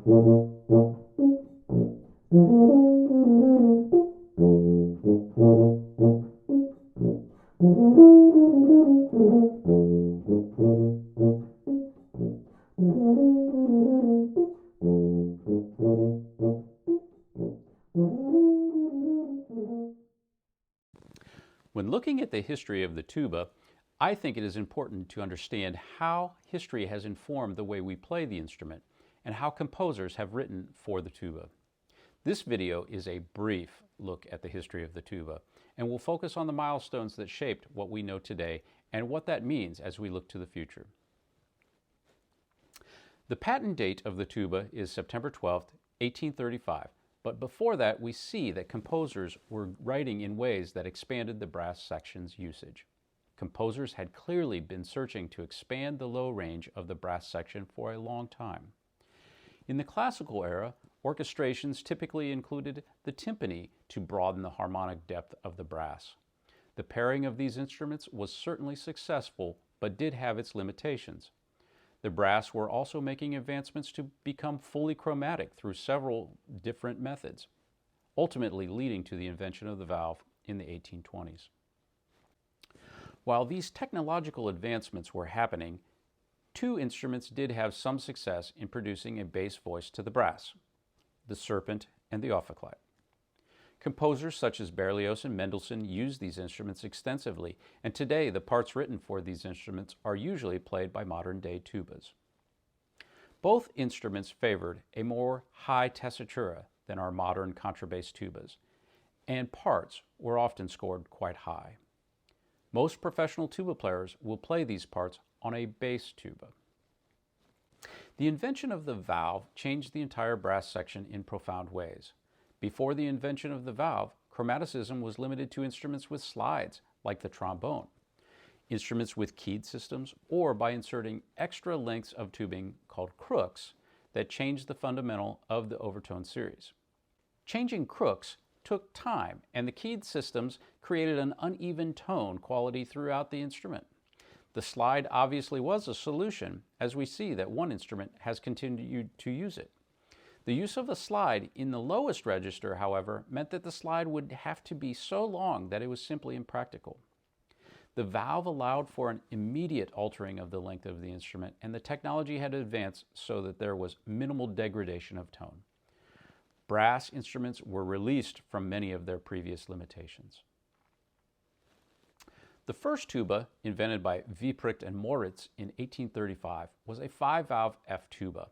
When looking at the history of the tuba, I think it is important to understand how history has informed the way we play the instrument and how composers have written for the tuba. This video is a brief look at the history of the tuba and will focus on the milestones that shaped what we know today and what that means as we look to the future. The patent date of the tuba is September 12, 1835, but before that we see that composers were writing in ways that expanded the brass section's usage. Composers had clearly been searching to expand the low range of the brass section for a long time. In the classical era, orchestrations typically included the timpani to broaden the harmonic depth of the brass. The pairing of these instruments was certainly successful, but did have its limitations. The brass were also making advancements to become fully chromatic through several different methods, ultimately leading to the invention of the valve in the 1820s. While these technological advancements were happening, two instruments did have some success in producing a bass voice to the brass: the serpent and the ophicleide. Composers such as Berlioz and Mendelssohn used these instruments extensively, and today the parts written for these instruments are usually played by modern-day tubas. Both instruments favored a more high tessitura than our modern contrabass tubas, and parts were often scored quite high. Most professional tuba players will play these parts on a bass tuba. The invention of the valve changed the entire brass section in profound ways. Before the invention of the valve, chromaticism was limited to instruments with slides, like the trombone, instruments with keyed systems, or by inserting extra lengths of tubing called crooks that changed the fundamental of the overtone series. Changing crooks took time, and the keyed systems created an uneven tone quality throughout the instrument. The slide obviously was a solution, as we see that one instrument has continued to use it. The use of the slide in the lowest register, however, meant that the slide would have to be so long that it was simply impractical. The valve allowed for an immediate altering of the length of the instrument, and the technology had advanced so that there was minimal degradation of tone. Brass instruments were released from many of their previous limitations. The first tuba, invented by Wieprecht and Moritz in 1835, was a 5-valve F tuba.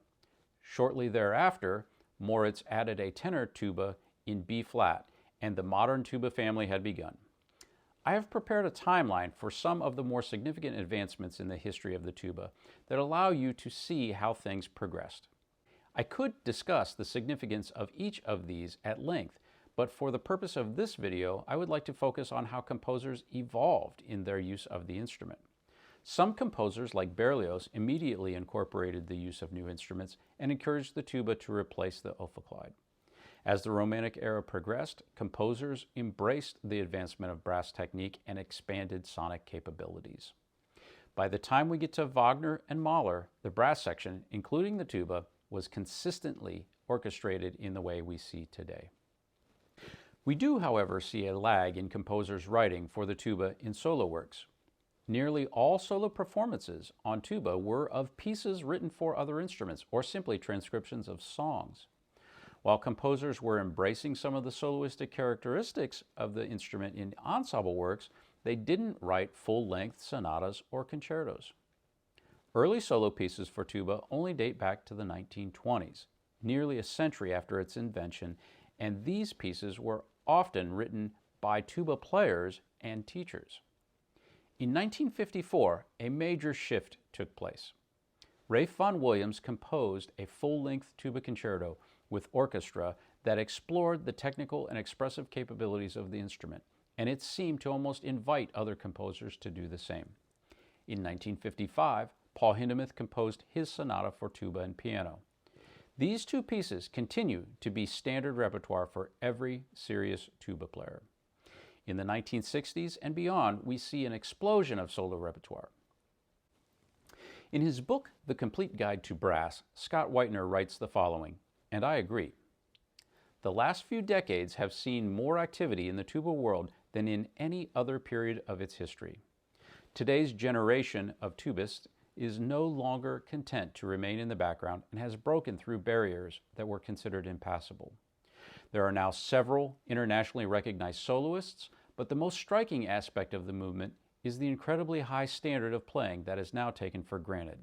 Shortly thereafter, Moritz added a tenor tuba in B-flat, and the modern tuba family had begun. I have prepared a timeline for some of the more significant advancements in the history of the tuba that allow you to see how things progressed. I could discuss the significance of each of these at length, but for the purpose of this video, I would like to focus on how composers evolved in their use of the instrument. Some composers, like Berlioz, immediately incorporated the use of new instruments and encouraged the tuba to replace the ophicleide. As the Romantic era progressed, composers embraced the advancement of brass technique and expanded sonic capabilities. By the time we get to Wagner and Mahler, the brass section, including the tuba, was consistently orchestrated in the way we see today. We do, however, see a lag in composers' writing for the tuba in solo works. Nearly all solo performances on tuba were of pieces written for other instruments or simply transcriptions of songs. While composers were embracing some of the soloistic characteristics of the instrument in ensemble works, they didn't write full-length sonatas or concertos. Early solo pieces for tuba only date back to the 1920s, nearly a century after its invention, and these pieces were often written by tuba players and teachers. In 1954, a major shift took place. Ralph Vaughan Williams composed a full-length tuba concerto with orchestra that explored the technical and expressive capabilities of the instrument, and it seemed to almost invite other composers to do the same. In 1955, Paul Hindemith composed his sonata for tuba and piano. These two pieces continue to be standard repertoire for every serious tuba player. In the 1960s and beyond, we see an explosion of solo repertoire. In his book, The Complete Guide to Brass, Scott Whitener writes the following, and I agree. The last few decades have seen more activity in the tuba world than in any other period of its history. Today's generation of tubists is no longer content to remain in the background and has broken through barriers that were considered impassable. There are now several internationally recognized soloists, but the most striking aspect of the movement is the incredibly high standard of playing that is now taken for granted.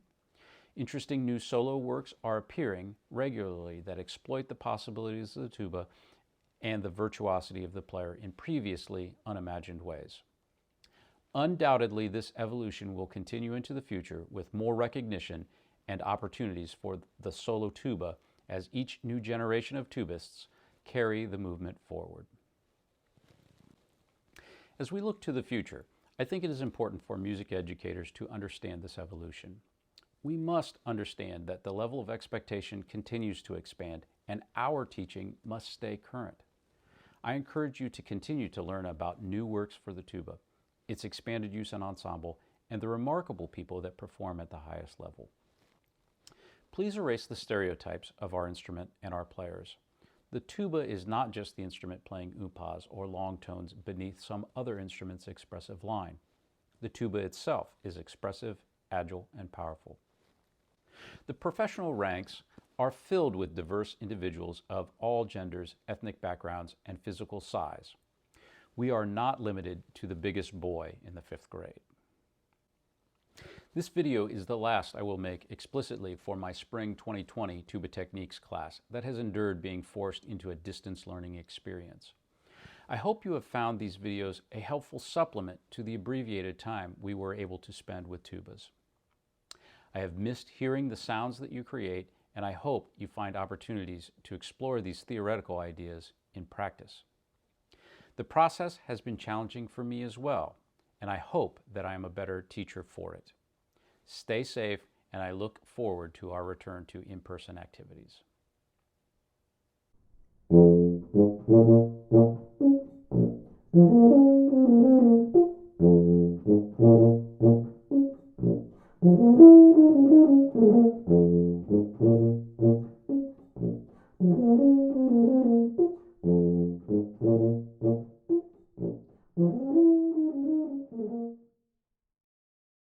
Interesting new solo works are appearing regularly that exploit the possibilities of the tuba and the virtuosity of the player in previously unimagined ways. Undoubtedly, this evolution will continue into the future with more recognition and opportunities for the solo tuba as each new generation of tubists carry the movement forward. As we look to the future, I think it is important for music educators to understand this evolution. We must understand that the level of expectation continues to expand and our teaching must stay current. I encourage you to continue to learn about new works for the tuba, its expanded use and ensemble, and the remarkable people that perform at the highest level. Please erase the stereotypes of our instrument and our players. The tuba is not just the instrument playing upas or long tones beneath some other instrument's expressive line. The tuba itself is expressive, agile, and powerful. The professional ranks are filled with diverse individuals of all genders, ethnic backgrounds, and physical size. We are not limited to the biggest boy in the 5th grade. This video is the last I will make explicitly for my Spring 2020 Tuba Techniques class that has endured being forced into a distance learning experience. I hope you have found these videos a helpful supplement to the abbreviated time we were able to spend with tubas. I have missed hearing the sounds that you create, and I hope you find opportunities to explore these theoretical ideas in practice. The process has been challenging for me as well, and I hope that I am a better teacher for it. Stay safe, and I look forward to our return to in-person activities.